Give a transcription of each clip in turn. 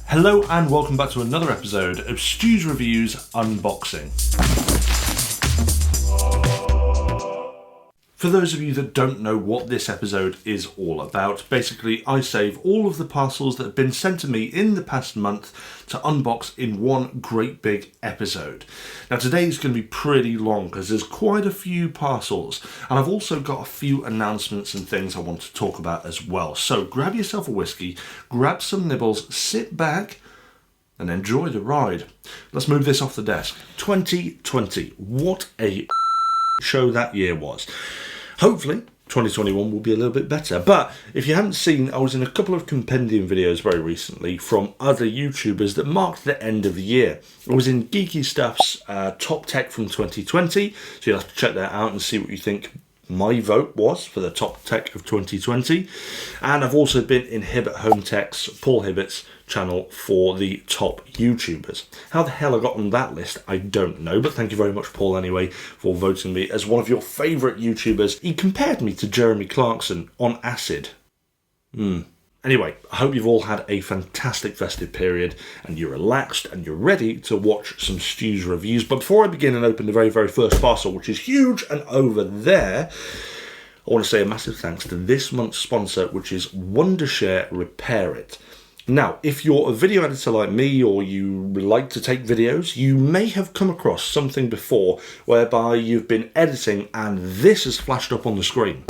Hello and welcome back to another episode of STU'S Reviews Unboxing. For those of you that don't know what this episode is all about, basically I save all of the parcels that have been sent to me in the past month to unbox in one great big episode. Now today is going to be pretty long because there's quite a few parcels, and I've also got a few announcements and things I want to talk about as well. So grab yourself a whiskey, grab some nibbles, sit back and enjoy the ride. Let's move this off the desk. 2020, what a show that year was. Hopefully 2021 will be a little bit better, but if you haven't seen, I was in a couple of compendium videos very recently from other YouTubers that marked the end of the year. I was in Geeky Stuff's Top Tech from 2020, so you'll have to check that out and see what you think my vote was for the Top Tech of 2020. And I've also been in Hibbert Home Tech's, Paul Hibbert's channel for the top YouTubers. How the hell I got on that list, I don't know, but thank you very much, Paul, anyway, for voting me as one of your favourite YouTubers. He compared me to Jeremy Clarkson on acid. Anyway, I hope you've all had a fantastic festive period and you're relaxed and you're ready to watch some STU'S reviews. But before I begin and open the very first parcel, which is huge and over there, I want to say a massive thanks to this month's sponsor, which is Wondershare Repair It. Now, if you're a video editor like me or you like to take videos, you may have come across something before whereby you've been editing and this has flashed up on the screen.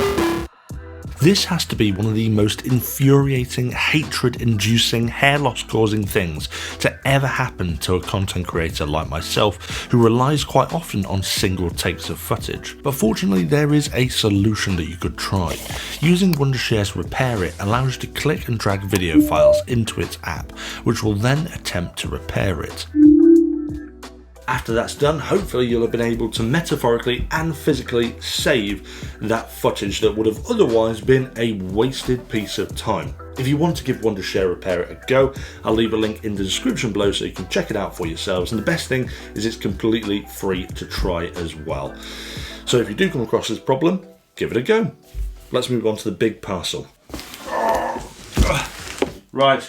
This has to be one of the most infuriating, hatred-inducing, hair loss-causing things to ever happen to a content creator like myself, who relies quite often on single takes of footage. But fortunately, there is a solution that you could try. Using Wondershare's Repair It allows you to click and drag video files into its app, which will then attempt to repair it. After that's done, hopefully you'll have been able to metaphorically and physically save that footage that would have otherwise been a wasted piece of time. If you want to give Wondershare Repair It a go, I'll leave a link in the description below so you can check it out for yourselves. And the best thing is it's completely free to try as well. So if you do come across this problem, give it a go. Let's move on to the big parcel. Right.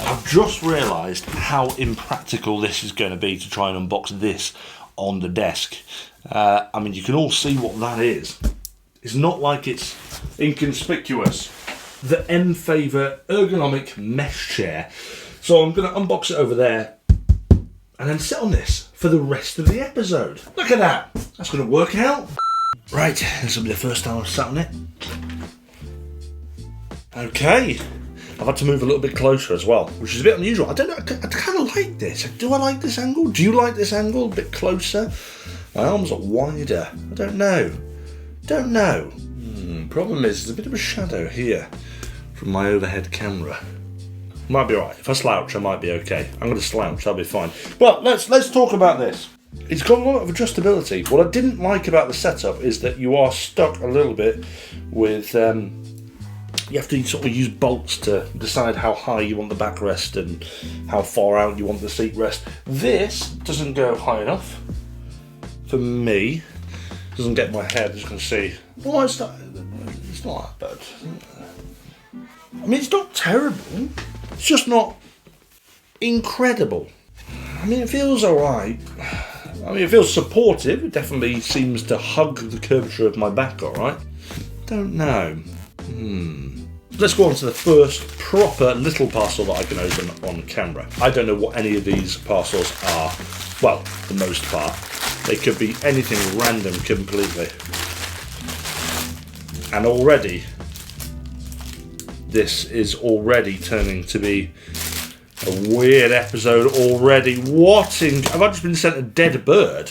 I've just realised how impractical this is going to be to try and unbox this on the desk. I mean, you can all see what that is. It's not like it's inconspicuous. The Mfavour Ergonomic mesh chair. So I'm going to unbox it over there and then sit on this for the rest of the episode. Look at that. That's going to work out. Right, this will be the first time I've sat on it. Okay. I've had to move a little bit closer as well, which is a bit unusual. I don't know, I kind of like this. Do I like this angle? Do you like this angle? A bit closer? My arms are wider. I don't know. Problem is, there's a bit of a shadow here from my overhead camera. Might be alright. If I slouch, I might be okay. I'm going to slouch, that'll be fine. But let's talk about this. It's got a lot of adjustability. What I didn't like about the setup is that you are stuck a little bit with... you have to sort of use bolts to decide how high you want the backrest and how far out you want the seat rest. This doesn't go high enough for me. Doesn't get my head, as you can see. Well, it's not that bad. I mean, it's not terrible. It's just not incredible. I mean, it feels alright. I mean, it feels supportive. It definitely seems to hug the curvature of my back alright. Don't know. Let's go on to the first proper little parcel that I can open on camera. I don't know what any of these parcels are. Well, for the most part. They could be anything random completely. And already, this is already turning to be a weird episode already. What in... Have I just been sent a dead bird?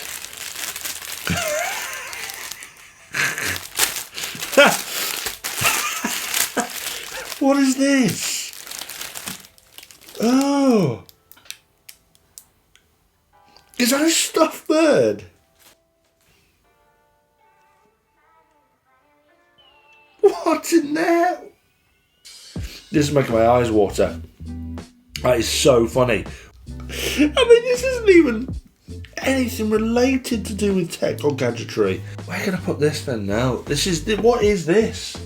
What is this? Oh. Is that a stuffed bird? What's in there? This is making my eyes water. That is so funny. I mean, this isn't even anything related to do with tech or gadgetry. Where can I put this then now? This is... What is this?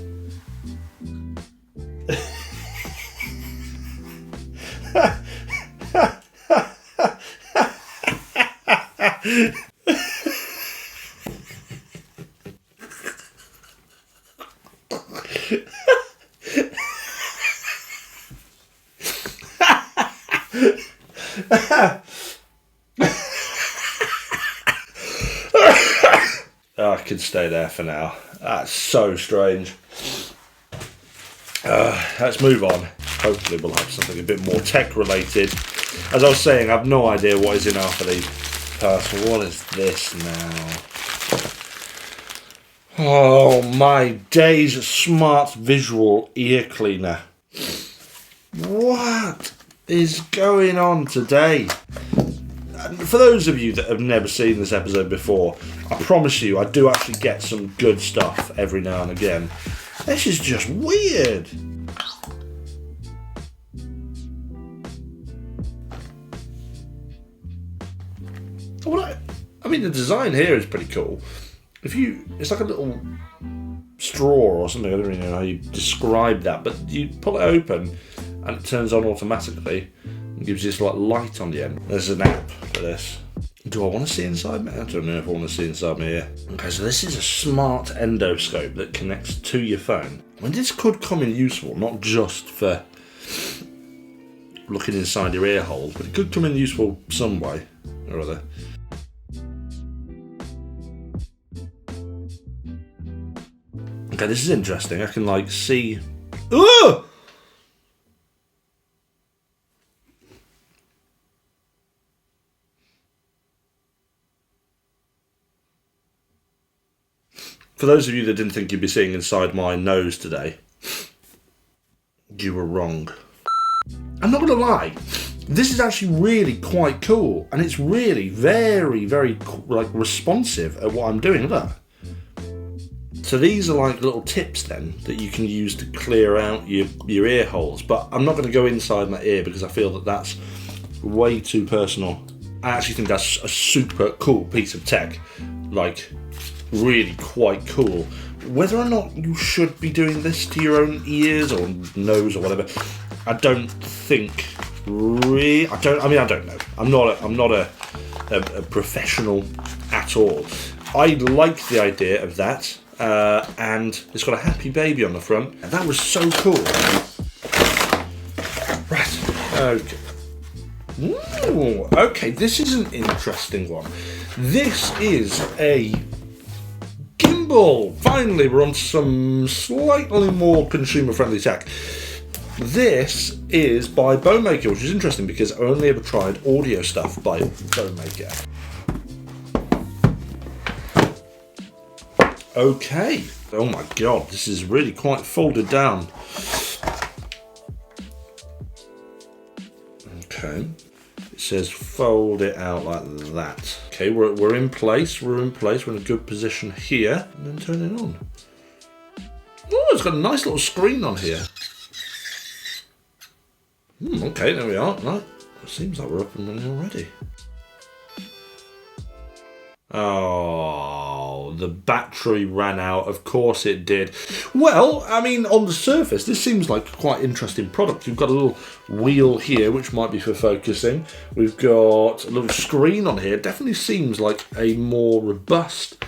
I can stay there for now. That's so strange. Let's move on. Hopefully we'll have something a bit more tech related. As I was saying, I have no idea what is in after these parcels. What is this now? Oh my days, smart visual ear cleaner. What is going on today? For those of you that have never seen this episode before, I promise you I do actually get some good stuff every now and again. This is just weird. I mean, the design here is pretty cool. It's like a little straw or something. I don't really know how you describe that, but you pull it open and it turns on automatically and gives you this like light on the end. There's an app for this. Do I want to see inside me? I don't know if I want to see inside me here. Okay, so this is a smart endoscope that connects to your phone. I mean, this could come in useful, not just for looking inside your ear holes, but it could come in useful some way or other. Okay, this is interesting. I can like see. Ugh! For those of you that didn't think you'd be seeing inside my nose today, you were wrong. I'm not gonna lie, this is actually really quite cool, and it's really very, very like responsive at what I'm doing. Look. So these are like little tips then that you can use to clear out your ear holes, but I'm not going to go inside my ear because I feel that that's way too personal. I actually think that's a super cool piece of tech, like really quite cool. Whether or not you should be doing this to your own ears or nose or whatever, I don't think really. I don't know. I'm not a professional at all. I like the idea of that. And it's got a happy baby on the front, and that was so cool. Right, okay. Ooh, okay, this is an interesting one. This is a gimbal. Finally, we're on some slightly more consumer-friendly tech. This is by Bomaker, which is interesting because I only ever tried audio stuff by Bomaker. Okay. Oh my god, this is really quite folded down. Okay. It says fold it out like that. Okay, we're in place. We're in a good position here. And then turn it on. Oh, it's got a nice little screen on here. Okay, there we are. Right. It seems like we're up and running already. Oh, the battery ran out. Of course it did. Well, I mean, on the surface, this seems like a quite interesting product. You've got a little wheel here, which might be for focusing. We've got a little screen on here. Definitely seems like a more robust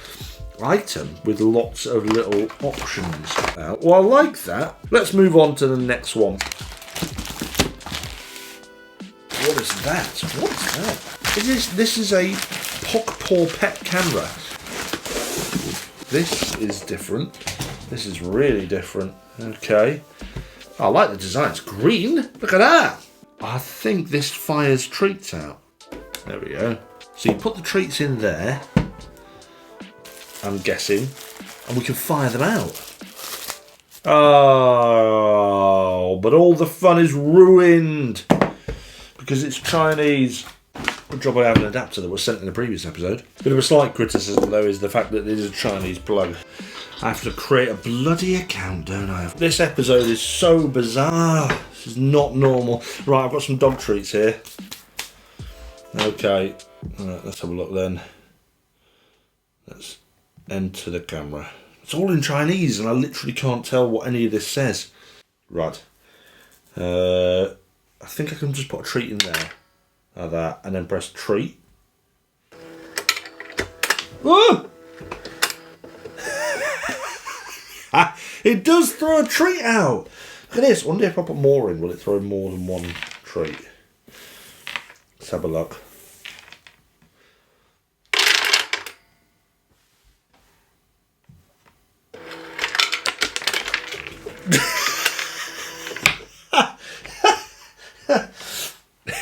item with lots of little options. Well, I like that. Let's move on to the next one. What is that? What is that? This is a Pokpaw Pet Camera. This is different. This is really different. Okay. I like the design. It's green. Look at that. I think this fires treats out. There we go. So you put the treats in there, I'm guessing, and we can fire them out. Oh, but all the fun is ruined because it's Chinese. Good job I have an adapter that was sent in the previous episode. Bit of a slight criticism though is the fact that it is a Chinese plug. I have to create a bloody account, don't I? This episode is so bizarre. This is not normal. Right, I've got some dog treats here. Okay, right, let's have a look then. Let's enter the camera. It's all in Chinese and I literally can't tell what any of this says. Right. I think I can just put a treat in there. Like that, and then press treat. Oh! It does throw a treat out. Look at this. I wonder if I put more in, will it throw more than one treat? Let's have a look.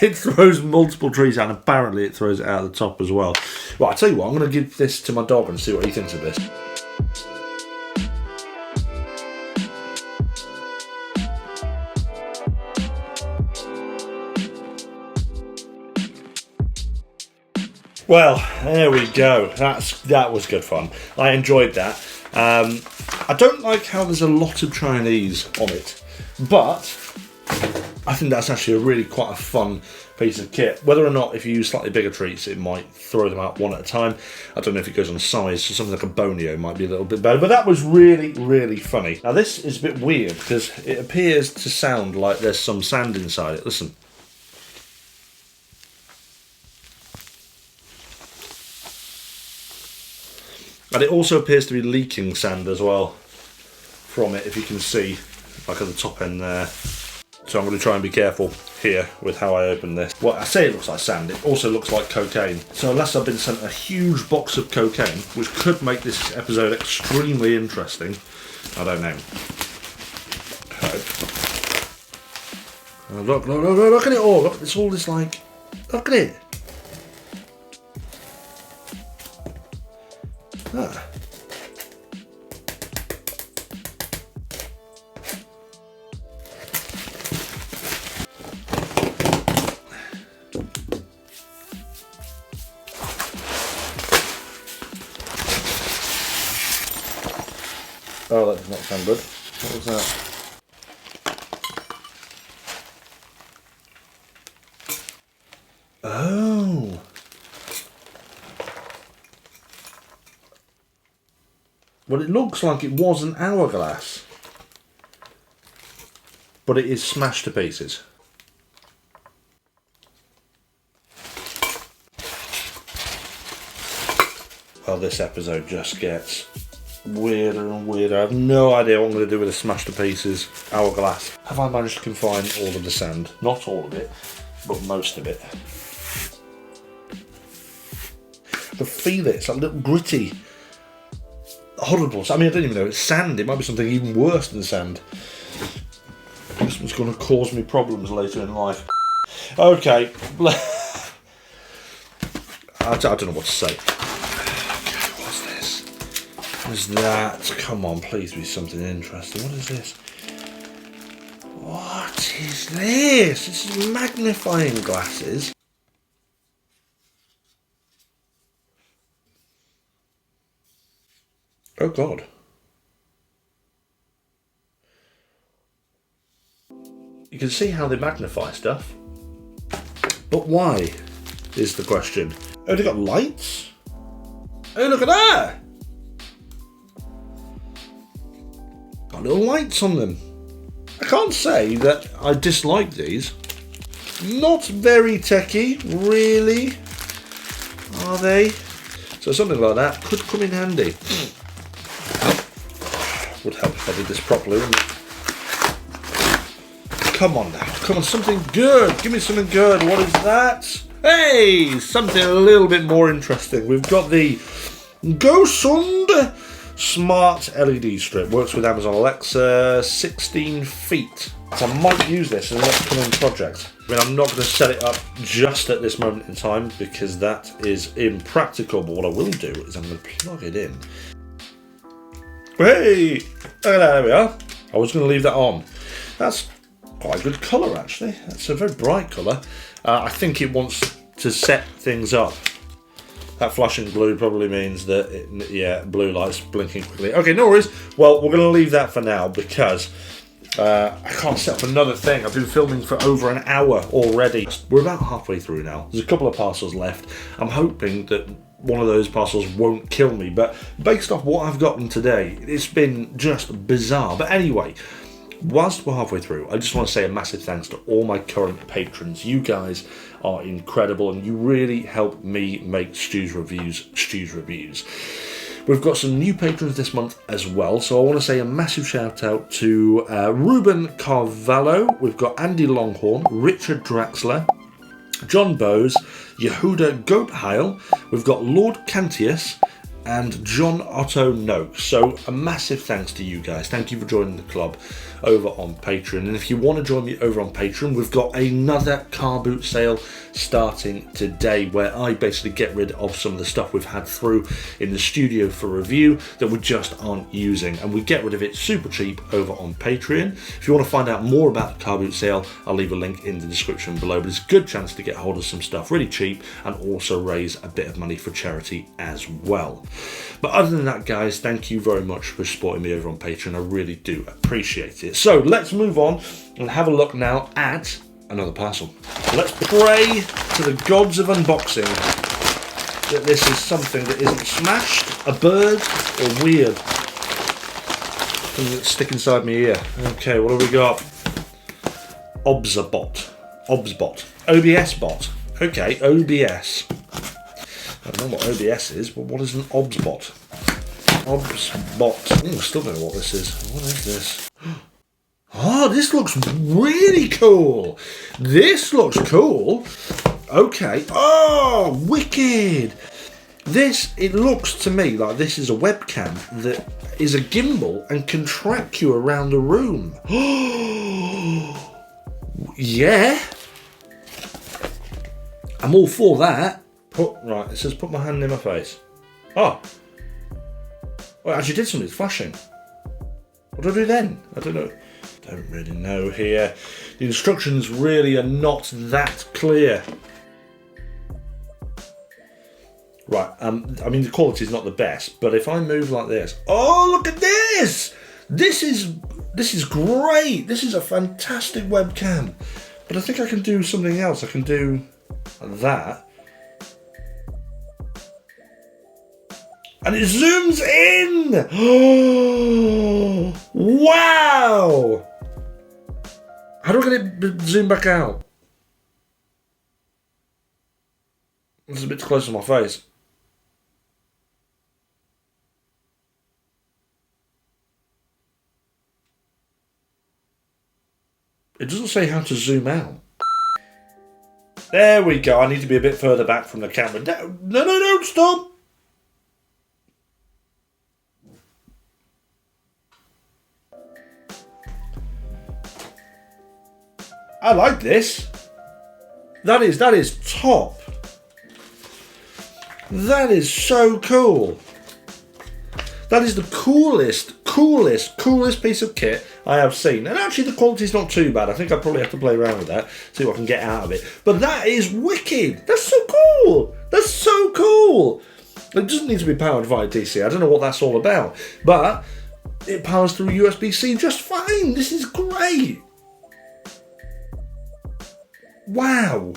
It throws multiple treats out, and apparently it throws it out of the top as well. Right, I'll tell you what, I'm going to give this to my dog and see what he thinks of this. Well, there we go. That was good fun. I enjoyed that. I don't like how there's a lot of Chinese on it, but I think that's actually quite a fun piece of kit. Whether or not, if you use slightly bigger treats, it might throw them out one at a time. I don't know if it goes on size, so something like a Bonio might be a little bit better, but that was really funny. Now this is a bit weird because it appears to sound like there's some sand inside it. Listen. And it also appears to be leaking sand as well from it, if you can see, like at the top end there. So I'm going to try and be careful here with how I open this. Well, I say it looks like sand, it also looks like cocaine. So unless I've been sent a huge box of cocaine, which could make this episode extremely interesting, I don't know. Oh, look at it all, look, it's all this like, look at it. Ah. Oh, that does not sound good. What was that? Oh. Well, it looks like it was an hourglass, but it is smashed to pieces. Well, this episode just gets weirder and weirder. I have no idea what I'm going to do with a smashed to pieces hourglass. Have I managed to confine all of the sand? Not all of it, but most of it. I can feel it. It's like a little gritty, horrible. I mean, I don't even know. It's sand. It might be something even worse than sand. This one's going to cause me problems later in life. Okay. I don't know what to say. What is that? Come on, please be something interesting. What is this? What is this? This is magnifying glasses. Oh God. You can see how they magnify stuff. But why is the question. Oh, they got lights? Oh, look at that! Got little lights on them. I can't say that I dislike these. Not very techy, really, are they? So something like that could come in handy. Would help if I did this properly, wouldn't it? Come on now, come on, something good. Give me something good. What is that? Hey, something a little bit more interesting. We've got the GoSund Smart LED strip. Works with Amazon Alexa, 16 feet. So I might use this as an upcoming project. I mean, I'm not going to set it up just at this moment in time because that is impractical, but what I will do is I'm going to plug it in. Hey! There we are. I was going to leave that on. That's quite a good colour, actually. That's a very bright colour. I think it wants to set things up. That flashing blue probably means that, yeah, blue light's blinking quickly. Okay, no worries. Well, we're going to leave that for now because I can't set up another thing. I've been filming for over an hour already. We're about halfway through now. There's a couple of parcels left. I'm hoping that one of those parcels won't kill me, but based off what I've gotten today, it's been just bizarre. But anyway, whilst we're halfway through, I just want to say a massive thanks to all my current patrons. You guys are incredible and you really help me make STU'S reviews. We've got some new patrons this month as well, so I want to say a massive shout out to Ruben Carvalho, we've got Andy Longhorn, Richard Draxler, John Bowes, Yehuda Goatheil, we've got Lord Cantius, and John Otto Noakes. So a massive thanks to you guys. Thank you for joining the club over on Patreon. And if you want to join me over on Patreon, we've got another car boot sale starting today where I basically get rid of some of the stuff we've had through in the studio for review that we just aren't using, and we get rid of it super cheap over on Patreon. If you want to find out more about the car boot sale, I'll leave a link in the description below, but it's a good chance to get hold of some stuff really cheap and also raise a bit of money for charity as well. But other than that, guys, thank you very much for supporting me over on Patreon. I really do appreciate it. So let's move on and have a look now at another parcel. Let's pray to the gods of unboxing that this is something that isn't smashed, a bird, or weird. Something that stick inside my ear. Okay, what have we got? OBSBOT. OBSBOT. Okay, OBS. I don't know what OBS is, but what is an OBSBOT? OBSBOT. I still don't know what this is. What is this? Oh, this looks really cool. This looks cool. Okay. Oh, wicked. It looks to me like this is a webcam that is a gimbal and can track you around the room. Yeah. I'm all for that. Right, it says put my hand in my face. Oh. Well, it actually did something, it's flashing. What do I do then? I don't know. Don't really know here. The instructions really are not that clear. Right, I mean the quality is not the best, but if I move like this, oh look at this! This is great. This is a fantastic webcam. But I think I can do something else. I can do that. And it zooms in! Oh, wow! How do I get it zoom back out? It's a bit too close to my face. It doesn't say how to zoom out. There we go. I need to be a bit further back from the camera. No, stop! I like this. That is top. That is so cool. That is the coolest piece of kit I have seen. And actually the quality's not too bad. I think I probably have to play around with that, see what I can get out of it. But that is wicked. That's so cool. That's so cool. It doesn't need to be powered via DC. I don't know what that's all about. But it powers through USB-C just fine. This is great. Wow.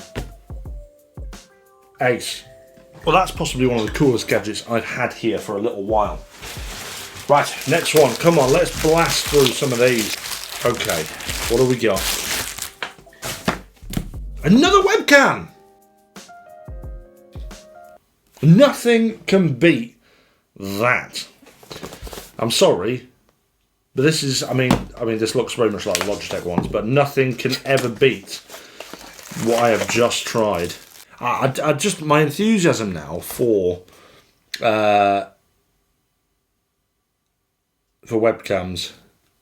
Ace. Well, that's possibly one of the coolest gadgets I've had here for a little while. Right, next one. Come on, let's blast through some of these. Okay, what do we got? Another webcam! Nothing can beat that. I'm sorry, but this is, I mean, this looks very much like the Logitech ones, but nothing can ever beat what I have just tried. I just, my enthusiasm now for webcams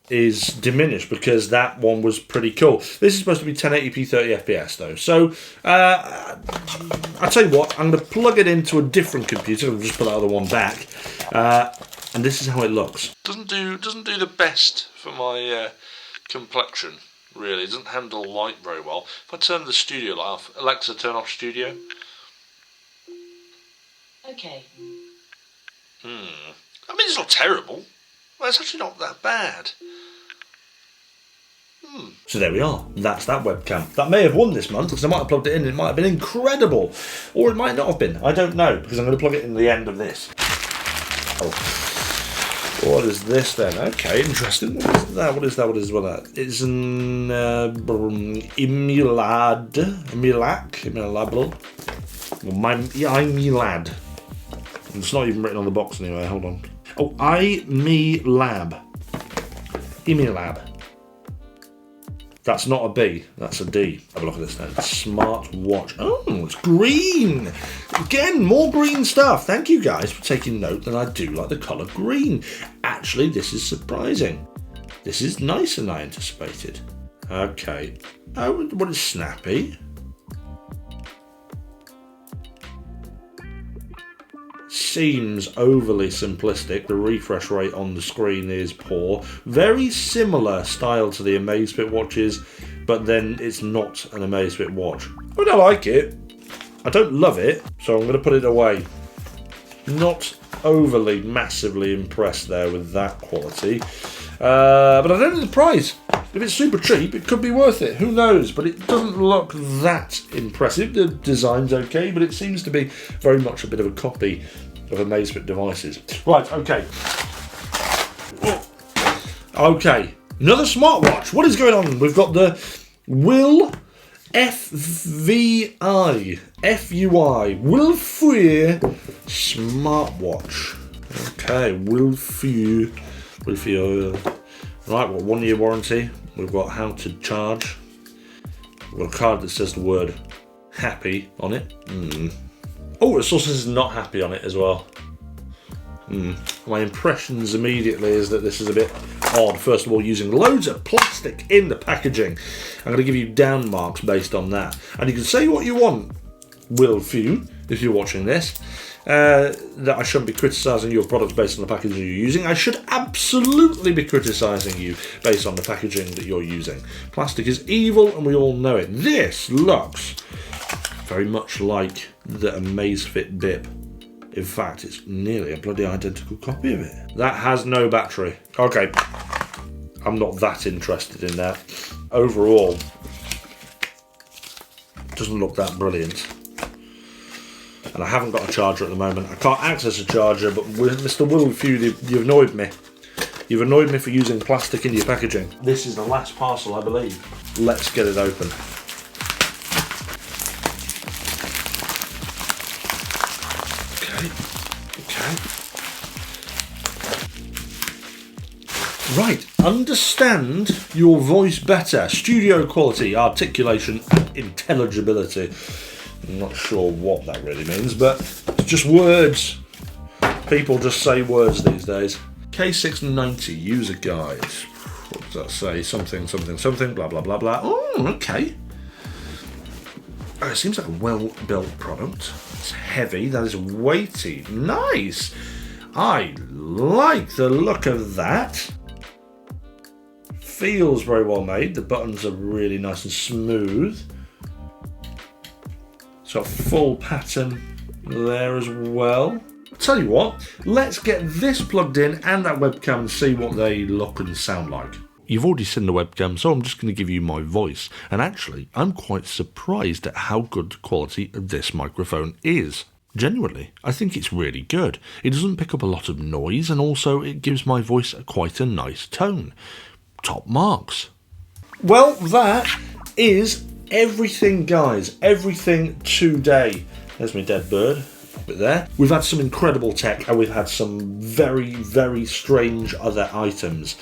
is diminished because that one was pretty cool. This is supposed to be 1080p 30 FPS though, so I'll tell you what, I'm going to plug it into a different computer and just put that other one back, and this is how it looks. Doesn't do the best for my complexion. Really, it doesn't handle light very well. If I turn the studio light off, Alexa, turn off studio. Okay. I mean, it's not terrible. Well, it's actually not that bad. So there we are. That's that webcam. That may have won this month because I might have plugged it in. It might have been incredible, or it might not have been. I don't know because I'm going to plug it in the end of this. Oh. What is this then? Okay, interesting. What is that? What is that? What is that? It's an iMiLab. It's not even written on the box anyway. Hold on. Oh, iMiLab. iMiLab. That's not a B, that's a D. Have a look at this then. Smartwatch. Oh, it's green. Again, more green stuff. Thank you guys for taking note that I do like the colour green. Actually, this is surprising. This is nicer than I anticipated. Okay. Oh, what is snappy? Seems overly simplistic. The refresh rate on the screen is poor. Very similar style to the Amazfit watches, but then it's not an Amazfit watch. I don't like it. I don't love it, so I'm going to put it away. Not overly massively impressed there with that quality. But I don't know the price. If it's super cheap, it could be worth it. Who knows? But it doesn't look that impressive. The design's okay, but it seems to be very much a bit of a copy of Amazfit devices. Right, okay. Okay, another smartwatch. What is going on? We've got the WillFUI Smartwatch. Okay, WillFUI. Right, we've got 1 year warranty. We've got how to charge. We've got a card that says the word happy on it. Oh, it also says not happy on it as well. My impressions immediately is that this is a bit odd. First of all, using loads of plastic in the packaging. I'm going to give you down marks based on that. And you can say what you want, WillFUI, if you're watching this. That I shouldn't be criticising your products based on the packaging you're using. I should absolutely be criticising you based on the packaging that you're using. Plastic is evil and we all know it. This looks very much like the Amazfit Bip. In fact, it's nearly a bloody identical copy of it. That has no battery. Okay, I'm not that interested in that. Overall, doesn't look that brilliant. And I haven't got a charger at the moment. I can't access a charger, but with Mr. WillFUI, you've annoyed me. You've annoyed me for using plastic in your packaging. This is the last parcel, I believe. Let's get it open. Okay. Right, understand your voice better. Studio quality, articulation, and intelligibility. I'm not sure what that really means, but it's just words. People just say words these days. K690 user guide. What does that say? Something, something, something, blah, blah, blah, blah. Oh, okay. Oh, it seems like a well-built product. It's heavy, that is weighty. Nice! I like the look of that. Feels very well made. The buttons are really nice and smooth. It's got full pattern there as well. Tell you what, let's get this plugged in and that webcam and see what they look and sound like. You've already seen the webcam, so I'm just going to give you my voice. And actually, I'm quite surprised at how good the quality of this microphone is. Genuinely, I think it's really good. It doesn't pick up a lot of noise, and also it gives my voice quite a nice tone. Top marks. Well, that is everything, guys. Everything today. There's my dead bird. Pop it there. We've had some incredible tech, and we've had some very, very strange other items.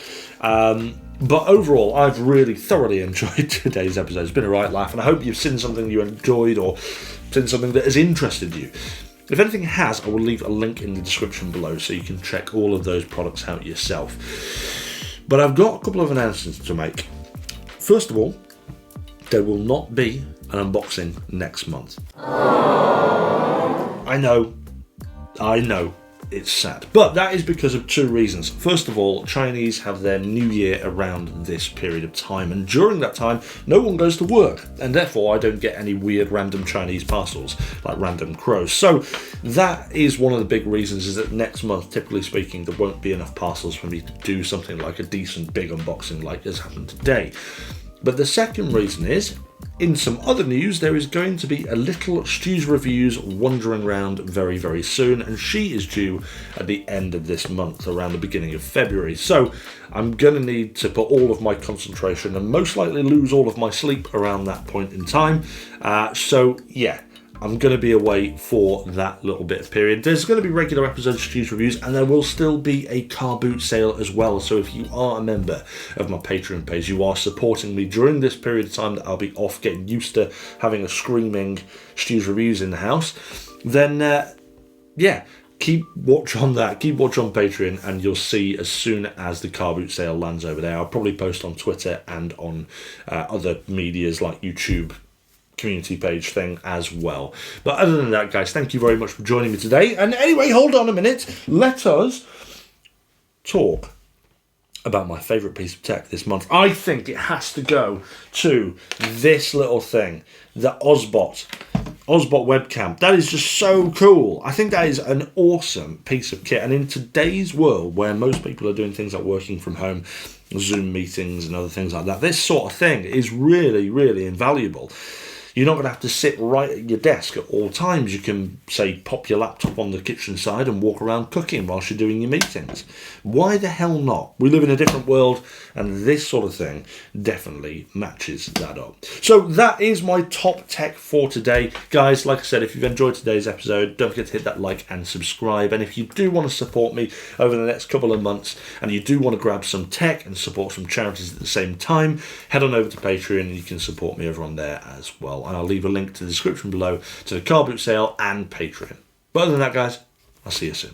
But overall, I've really thoroughly enjoyed today's episode. It's been a right laugh, and I hope you've seen something you enjoyed or seen something that has interested you. If anything has, I will leave a link in the description below so you can check all of those products out yourself. But I've got a couple of announcements to make. First of all, there will not be an unboxing next month. I know, it's sad. But that is because of two reasons. First of all, Chinese have their new year around this period of time, and during that time, no one goes to work, and therefore I don't get any weird random Chinese parcels, like random crows. So that is one of the big reasons, is that next month, typically speaking, there won't be enough parcels for me to do something like a decent big unboxing like has happened today. But the second reason is In some other news, there is going to be a little STU'S Reviews wandering around very, very soon, and she is due at the end of this month, around the beginning of February. So I'm going to need to put all of my concentration and most likely lose all of my sleep around that point in time. So yeah, I'm going to be away for that little bit of period. There's going to be regular episodes of STU'S Reviews, and there will still be a car boot sale as well. So if you are a member of my Patreon page, you are supporting me during this period of time that I'll be off getting used to having a screaming STU'S Reviews in the house, then yeah, keep watch on that. Keep watch on Patreon, and you'll see as soon as the car boot sale lands over there. I'll probably post on Twitter and on other medias like YouTube, community page thing as well. But other than that, guys, thank you very much for joining me today. And anyway, hold on a minute. Let us talk about my favourite piece of tech this month. I think it has to go to this little thing, the OBSBOT Webcam. That is just so cool. I think that is an awesome piece of kit. And in today's world, where most people are doing things like working from home, Zoom meetings and other things like that, this sort of thing is really, really invaluable. You're not going to have to sit right at your desk at all times. You can, say, pop your laptop on the kitchen side and walk around cooking whilst you're doing your meetings. Why the hell not? We live in a different world, and this sort of thing definitely matches that up. So that is my top tech for today. Guys, like I said, if you've enjoyed today's episode, don't forget to hit that like and subscribe. And if you do want to support me over the next couple of months, and you do want to grab some tech and support some charities at the same time, head on over to Patreon and you can support me over on there as well. And I'll leave a link to the description below to the car boot sale and Patreon. But other than that, guys, I'll see you soon.